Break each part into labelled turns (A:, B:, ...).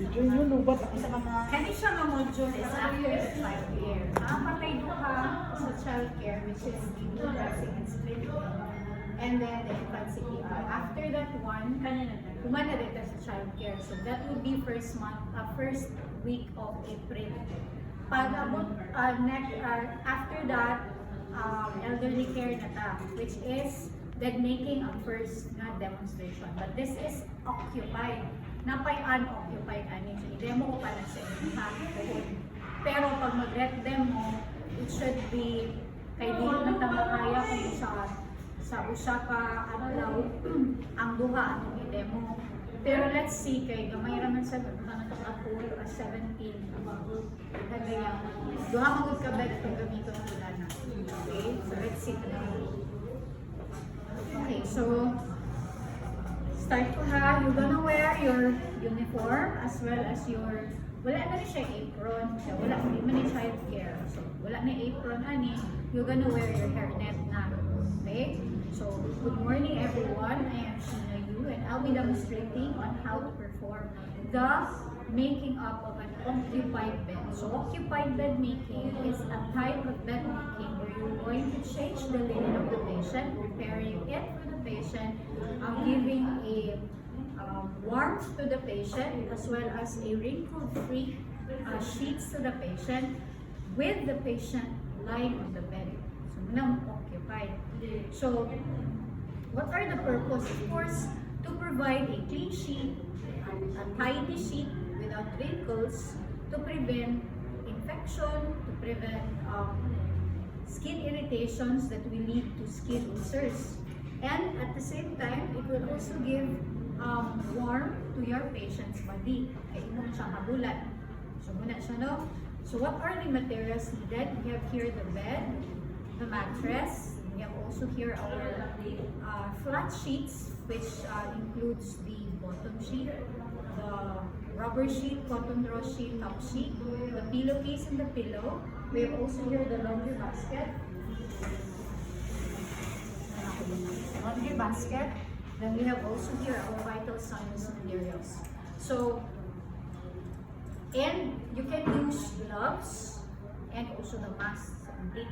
A: Teacher yun, lubat ako
B: Sa mga
C: Kani siya nga module is after the childcare. Nakapatay duha sa childcare, which is the new dressing and splitting. And then the infancy care. After that one, humana dito sa childcare. So that would be first week of April. Pag abot after that, elderly care na ta, which is bed making ang first na demonstration. But this is occupied. Napay unoccupied ani. So i-demo ko pa na sa inyo ha. Pero pag mag-ret demo, it should be kay di na kaya kung sa usa ka adlaw ang duha ang i-demo. Pero let's see kay gamay ra man sa kanang ako 17 kaya duha magud ka bed kung gamiton ko na. Okay? So let's see. Okay, so start ko ha. You're gonna wear your uniform as well as your wala na rin siya apron. So, wala hindi man ni child care. So wala na apron ani. You're gonna wear your hairnet na. Okay? So, good morning everyone. I am Sheena Yu and I'll be demonstrating on how to perform the making up of an occupied bed. So, occupied bed making is a type of bed making where you're going to change the linen of the patient, preparing it for the patient, giving a warmth to the patient as well as a wrinkle-free sheets to the patient with the patient lying on the bed. So, now occupied. So, what are the purpose? Of course, to provide a clean sheet, a tidy sheet without wrinkles, to prevent infection, to prevent skin irritations that will lead to skin ulcers. And at the same time, it will also give warmth to your patient's body. Kaya imong siya mabulat. So, muna siya, no? So, what are the materials needed? We have here the bed, the mattress. We have also here our flat sheets, which includes the bottom sheet, the rubber sheet, cotton draw sheet, top sheet, the pillowcase and the pillow. We have also here the laundry basket. Laundry basket. Then we have also here our vital signs materials. So, and you can use gloves and also the masks and the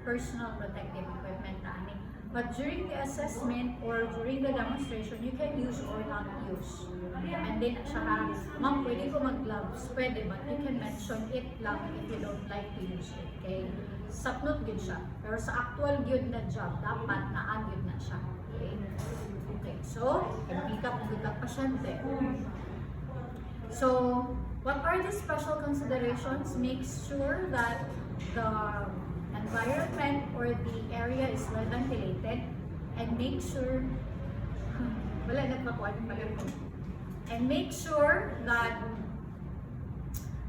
C: personal protective equipment na ani. But during the assessment or during the demonstration, you can use or not use. And then siya ha, ma'am, pwede ko mag-gloves. Pwede, but you can mention it lang if you don't like to use it. Okay? Sapnot yun siya. Pero sa actual yun na job, dapat na-yun na siya. Okay? Okay, so, pick up good ang pasyente. So, what are the special considerations? Make sure that the environment or the area is well ventilated and make sure wala nagpakuan pala ko. And make sure that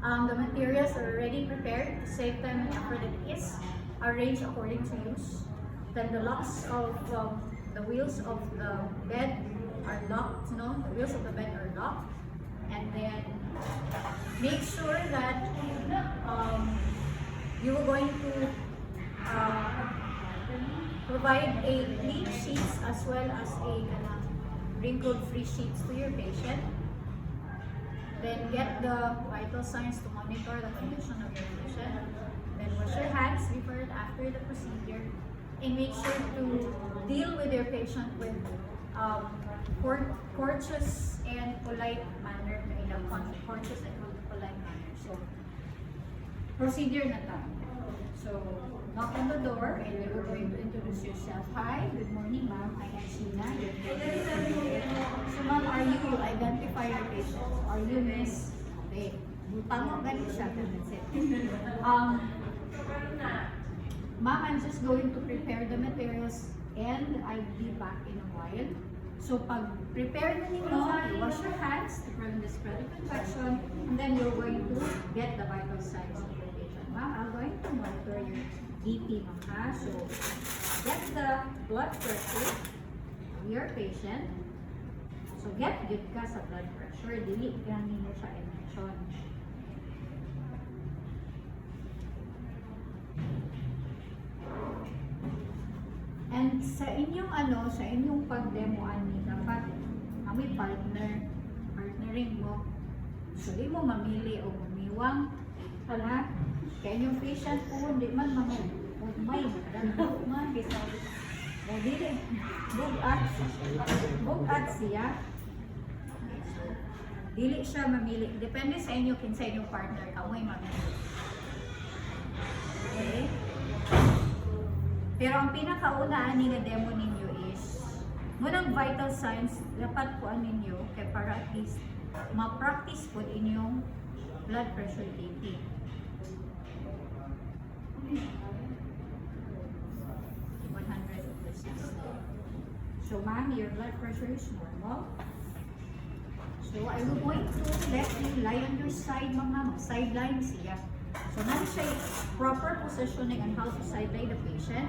C: the materials are already prepared to save time and effort. It is arranged according to use. Then the locks of the wheels of the bed are locked. No, the wheels of the bed are locked. And then make sure that you are going to provide a clean sheets as well as a wrinkle-free sheets to your patient. Then get the vital signs to monitor the condition of your patient. Then wash your hands before and after the procedure. And make sure to deal with your patient with courteous and polite manner. Courteous and polite manner. So, procedure na tayo. So, knock on the door and you're going to introduce yourself. Hi, good morning ma'am. I am Sheena. So ma'am, are you identify your patient? Are you Miss? Okay. Tango ganun siya. That's it. Ma'am, I'm just going to prepare the materials and I'll be back in a while. So pag prepare na ninyo, you wash your hands to prevent the spread of infection and then you're going to get the vital signs of your patient. Ma'am, I'm going to monitor your BP ma'am ha. So, get the blood pressure of your patient. So, get good ka sa blood pressure. Dili ka ninyo siya i-mention. And sa inyong pag-demo ani dapat may partnering mo. So, di mo mamili o gumiwang. Hala, kaya yung patient po, hindi man mga umay, dando man, bisa. O, dili, bugat siya. Dili siya mamili. Depende sa inyo, kinsa inyong partner ka, may mamili. Okay? Pero ang pinakauna ani nga demo ninyo is munang vital signs dapat kuan ninyo kay para at least ma-practice po inyong blood pressure taking. So ma'am, your blood pressure is normal. So I will going to let you lie on your side mga sideline siya. So now siya proper positioning on how to sideline the patient.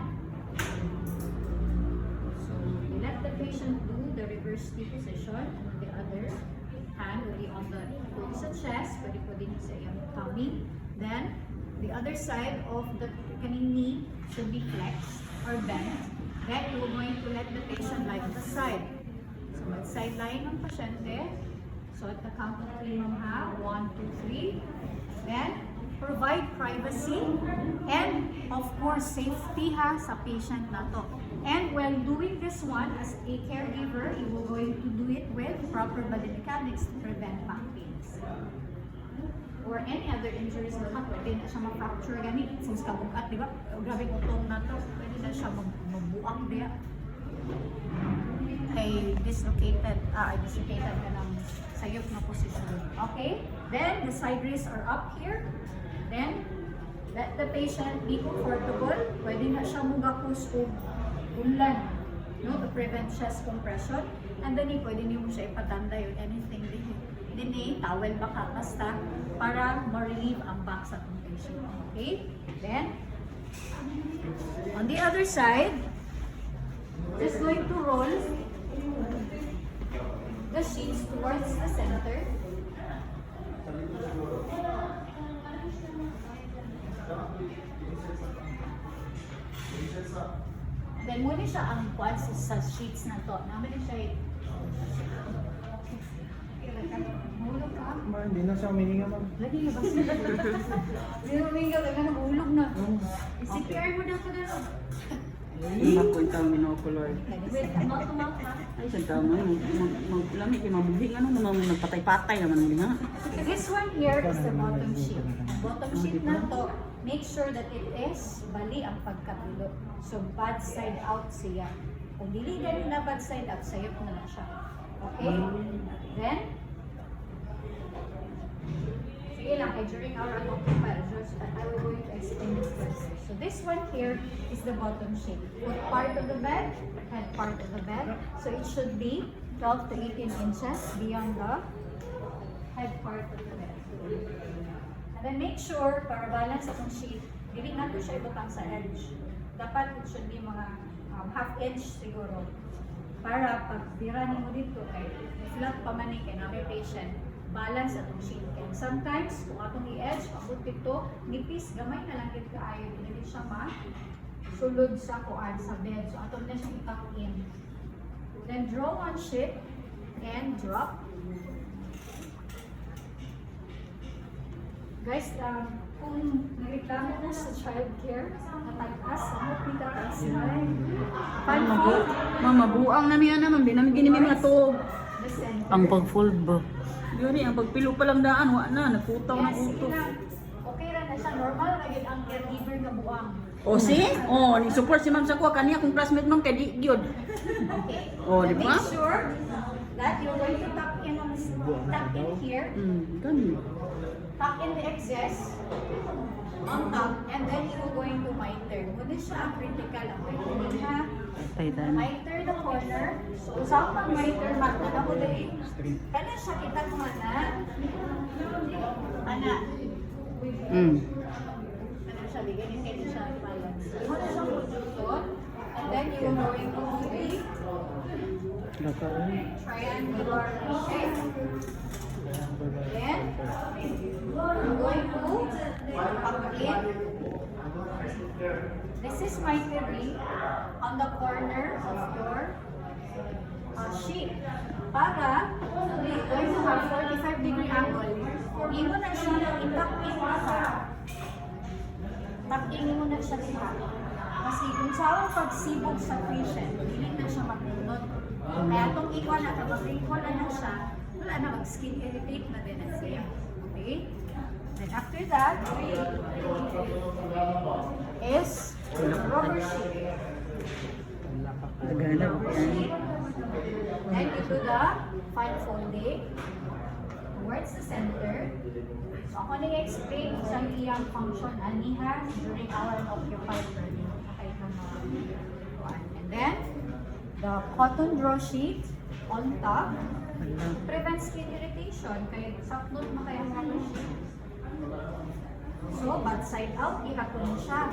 C: So you let the patient do the reverse T position and the other hand will be on the sa chest, pwede po din sa iyong tummy. Then the other side of the kaning knee should be flexed or bent. Then you are going to let the patient lie on the side. So mag-sideline ng pasyente. So at the count of 3 ma'am ha, 1, 2, 3. Then provide privacy and of course safety ha sa patient na to. And while doing this one as a caregiver, you will going to do it with proper body mechanics to prevent back pains or any other injuries na pwede na siya ma-fracture gani since kabugat, di ba? Grabe utong na to, pwede na siya magbuak diya. Ay dislocated ka ng sayop na position. Okay? Then the side wrists are up here. Then let the patient be comfortable. Pwede na siya mugakos o unlan, no, to prevent chest compression. And then pwede niyo siya ipatanday or anything din towel baka basta para ma-relieve ang back sa patient. Okay? Then on the other side, just going to roll the sheets towards the center. Then muna siya ang quad sa sheets na to. Namin siya mahulog ka?
A: Hindi na siya humihinga ma'am.
C: Lagi nga ba siya? Hindi na humihinga ka na mahulog na. CPR mo na ka na.
B: Lima ko itang minocular.
C: Wait, mouth na.
B: Ay, sa tama. Maglamig kayo mabuhing. Ano naman nagpatay-patay naman mo nga.
C: This one here is the bottom sheet. Bottom sheet na to, make sure that it is bali ang pagkabilo. So, bad side out siya. Kung dili ganun na bad side out, sayop na lang siya. Okay? Then, sige lang, during our measures, I will going to explain this first. So, this one here is the bottom sheet. Put part of the bed and part of the bed. So, it should be 12 to 18 inches beyond the head part of the bed. And then make sure, para balance itong sheet, hindi na ito siya ibutang sa edge. Dapat it should be mga half inch siguro. Para pag biranin mo dito, kay flat pa man kay namin patient, balance itong sheet. And sometimes, kung atong i-edge, abot dito, nipis, gamay na lang dito kaayo, hindi siya sulod sa kuan sa bed. So atong na siya i-tuck in. Then draw one sheet and drop. Guys, kung nagreklamo mo sa childcare, natag-as, ano pinataas na pan-fold,
B: Mamabuang na niya naman. Di namin ginimi mga to.
C: the center.
B: Ang pag-fold ba? Yun ang pagpilo pa lang daan. Wa na, nagputaw na
C: Yes,
B: uto.
C: sige lang. Okay ra na siya, normal na yun ang caregiver na buwang.
B: O si? O, ni-support si ma'am sa kuha. Kaniya kung classmate ma'am kay di gyud.
C: Okay.
B: Oh, di
C: Then
B: ba?
C: make sure that you're going to tuck in here,
B: Ganun.
C: tuck in the excess on top, and then you're going to miter. Muna siya ang critical. Okay, ha?
B: Tay dan.
C: Miter the corner. So, usap pang miter mat na ako dali. Kana siya kita ko na. Ana. Kana siya bigyan ni kay siya balance. Muna siya position. And then you are going to be triangular shape. Then you're going to tuck in. This is my theory on the corner of your sheet. Para, we're going to have 45-degree angle. Takingin mo na siya diha. Kasi kung sa pagsibog sa cushion, hindi na siya magunod. Kaya itong ikwa na, kapag wrinkle na siya, wala na, mag-skin irritate na din ang siya. Okay? Then after that, is rubber sheet.
B: Nagana ko yan.
C: Then you do the fine folding towards the center. So ako nang-explain sa iyang function aniha during our occupied learning. Okay, and then the cotton draw sheet on top prevents skin irritation kaya saknot na kaya rubber sheet. So, bad side out, ihapon siya.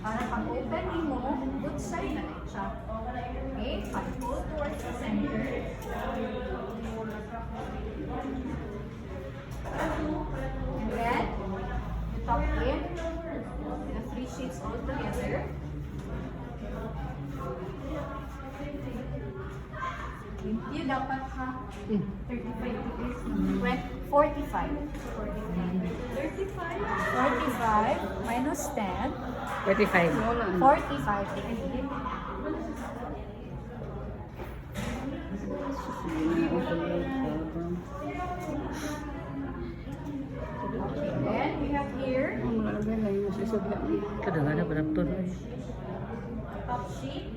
C: Para pag open mo, good side na rin siya. Okay, pag-fold towards the center. And then, you tuck in the three sheets all together. Limpyo dapat ha. 35 degrees. 45. 45 minus 10.
B: 35.
C: 45 degrees. Then we have here
B: Kadang-kadang pa napton.
C: top sheet.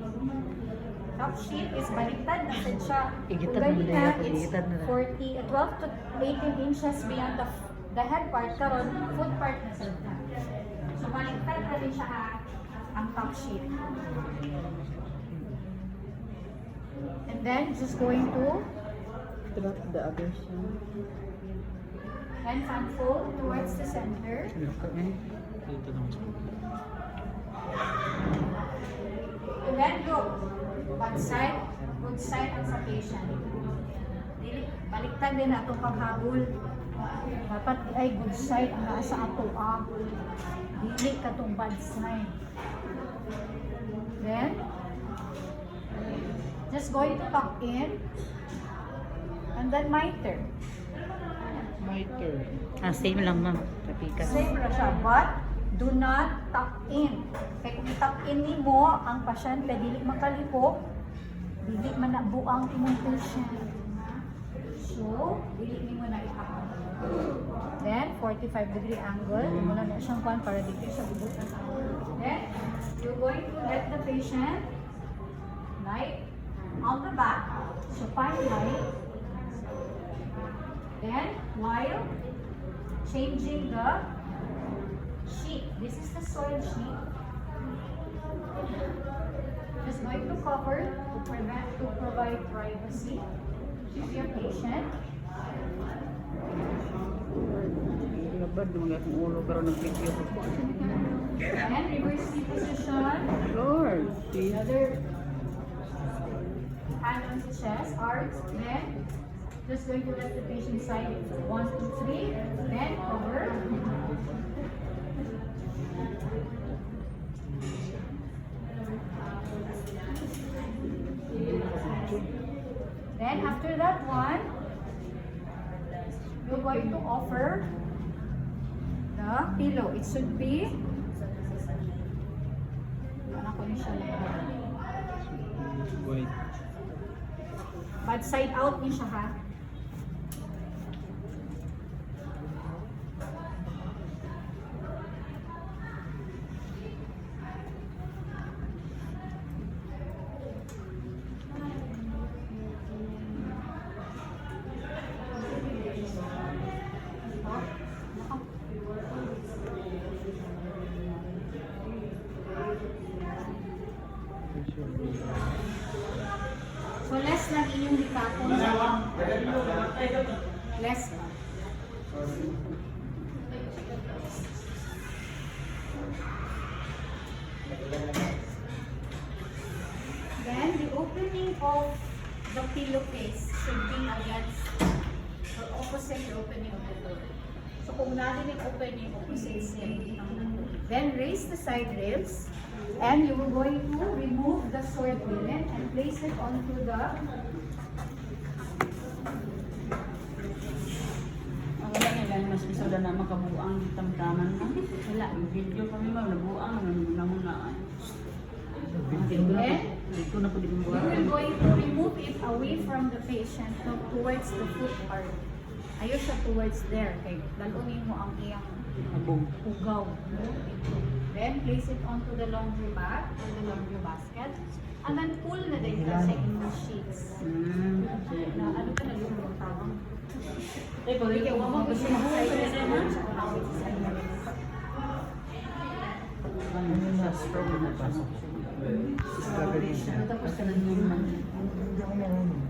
C: Top sheet is baliktad na siya.
B: Igitad
C: Kung
B: na
C: ganyan
B: nila,
C: it's
B: igitad na lang.
C: 12 to 18 inches beyond the head part, karon foot part na siya. So baliktad na rin siya ang top sheet. And then just going to
B: The other side.
C: and unfold towards the center. And then look, bad side, good side ang sa patient. Baliktad din na itong paghabol. Dapat ay good side ang nasa ato dili ka itong bad side. Then, just going to tuck in. And then miter.
B: Same lang ma'am. Kapikas.
C: Same na siya, but do not tuck in. Kaya kung tuck in ni mo, ang pasyente, dili makalipok, dili man na buang imong patient. So, dili mo na i-tuck. Then, 45-degree angle. Mula na siyang kwan para dito siya bubutan. Then, you're going to let the patient lie on the back. So, fine lie. Then, while changing the sheet, this is the soiled sheet. Just going to cover to provide privacy to your patient.
B: Labad naman akong ulo pero nag-video ko.
C: And reverse the position.
B: Lord.
C: The other hand on the chest, arms, then just going to let the patient side 1, 2, 3, then cover. Then after that one, you're going to offer the pillow. It should be bad side out niya siya ha. So less lang inyong likapon sa less lang. Then the opening of the pillowcase should be against or opposite the opening of the door. So kung natin yung opening, opposite siya. Then raise the side rails. And you are going to remove the soiled linen and place it onto the
B: Wala nila. ay mas iso na makabuang tamtaman na. Wala, yung video kami ma'am, nabuang naman na. Dito na po din
C: You will going to remove it away from the patient, not towards the foot part. Ayaw siya towards there. Okay, lalunin mo ang iyang
B: Abong.
C: ugaw. Then place it onto the laundry bag or the laundry basket. And then pull na din kasi in the sheets. Na ano ka na yung tawag?
B: Eh, pwede ka mo kasi mabuhay na naman. Ano na, stroke na pa. Tapos ka lang yung
A: Hindi ako marunong.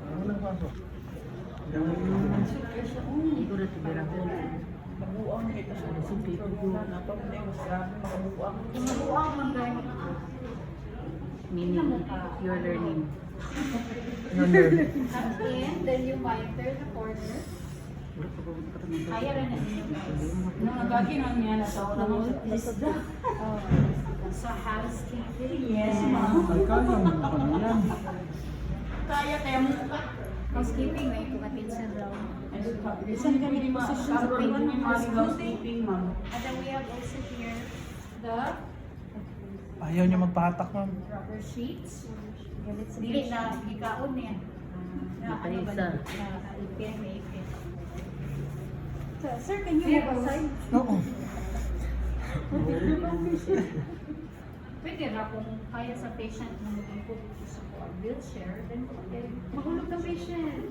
A: Ako nagpasok. Hindi ako marunong.
B: hindi ko na tibira ko.
D: Mabuang kita sa recipe ko na napamay mas grabe makabuang.
C: Yung mabuang mag-gamit.
B: Meaning, you're learning.
C: Tuck in, then you monitor the corner. Kaya rin na ninyo guys.
B: Nung nagkakinan niya na sa oras mo
C: So housekeeping.
B: Yes, ma'am.
A: Ay, kaya mo pa na yan.
B: Kaya mo.
C: Housekeeping, may kumatin sa daw.
B: Isang kami position sa pain ng housekeeping, ma'am.
C: And then we have also here the
A: Ayaw niya magpahatak, ma'am.
C: rubber sheets. Dili na ikaon niya. Na ano ba na ipin, may ipin.
E: Sir, can you move aside?
A: Oo.
C: Pwede na kung kaya sa patient na mag-input sa wheelchair, then mahulog ng patient.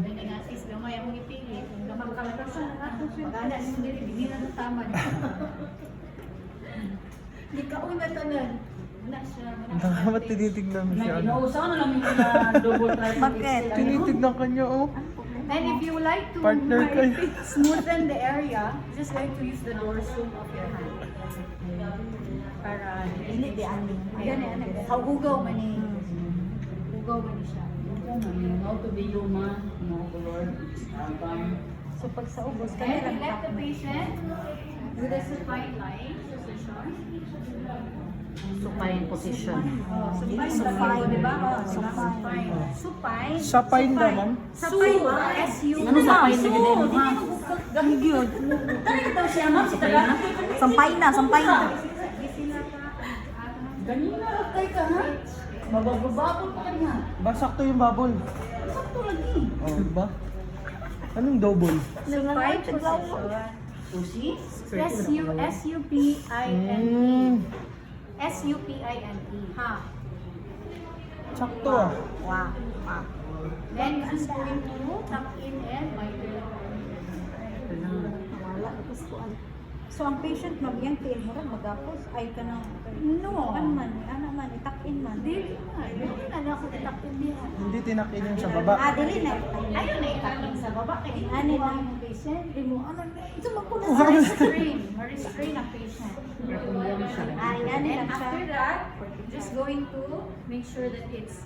C: Then nga sis, gamay akong ipili. Kung gamang kalakasan, pag-ana nyo dili, hindi na nataman. Hindi ka una tanan. Wala siya.
A: Dapat tinitignan mo siya. ano.
B: Inausaw na lang yung mga double try.
E: Bakit?
A: Tinitignan ka niya, oh.
C: And if you like to
A: Partner kayo.
C: smoothen the area, just going to use the dorsum of your hand. Para
E: Hindi, di ani.
C: Hugaw man ni. Hugaw man ni siya.
B: How to be human, no Lord.
E: So pag sa ubos,
C: Then
E: kami
C: we let the patient with a supine lying position.
B: Supine position.
C: Supine.
E: Supine.
C: Di ba?
E: Supine.
C: Supine.
A: Sapine daw, ma'am.
C: Supine. S-U.
B: Ano supine na gano'n,
C: Di
B: ma'am?
E: Good.
B: Dali daw siya, ma'am. Si Tagana.
E: Sampay na, sampay na.
B: Ganina, ratay ka, ha? Mababababot pa rin, ha?
A: Ba, sakto yung bubble.
B: Sakto lagi.
A: Oh, ba? Anong double?
C: Supine position.
B: Susi?
C: S-U-P-I-N-E. S-U-P-I-N-E. Ha.
A: Sakto, ah.
E: Wow. Wow.
C: Then this is going to tuck in and migrate.
E: Wala. Tapos ko so ang patient ma'am yan tiil mo rin magapos ay ka na
C: No.
E: ano man itak-in man
C: Dili na. Dili na ako tuck in diha.
A: Hindi tinakin yung sa baba.
E: dili na
C: Ayun na itakin sa baba. Kaya
E: Ano
C: ito
E: na?
C: ang patient.
E: di mo ano ito magkulo
C: Ma-restrain ang patient.
E: ay
C: And
E: ano
C: then
E: lang siya
C: after that, just going to make sure that it's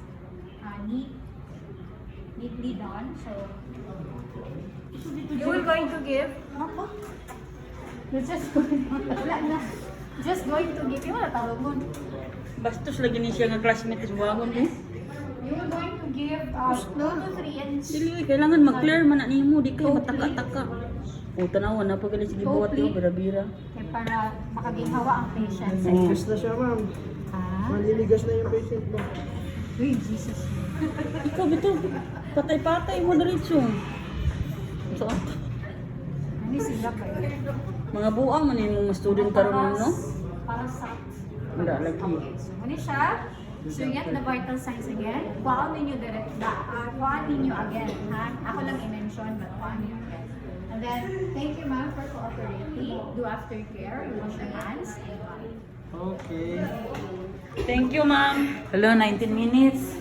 C: neatly done. So, you will going to give,
E: ako
C: you're just going wala na. Just going to give, yung wala tawag mo.
B: Bastos lagi ni siya nga classmate is buwangon, eh.
C: You will going to give 2 to 3 inch.
B: Dili, kailangan mag-clear man na nimo. Di kayo mataka-taka. O, tanawan na pag sige buhat yung bira-bira.
C: Okay, para makaginhawa ang patient.
A: Ligas na siya, ma'am.
C: Ah?
A: Maliligas na yung patient mo.
C: Uy, Jesus.
B: Ikaw, bito. Patay-patay mo na rin siya. So,
C: Ano sila pa yun?
B: mga buang man yung mga student karon mo, no?
C: Para sa...
B: Wala lagi.
C: Okay, so muna siya. So yet the vital signs again. Kuhaan ninyo direct kuhaan ninyo again, ha? Ako lang i-mention, but kuhaan ninyo again. And then, thank you ma'am for cooperating. Do aftercare, you wash your hands, and bye.
A: Okay.
B: Thank you, ma'am. Hello, 19 minutes.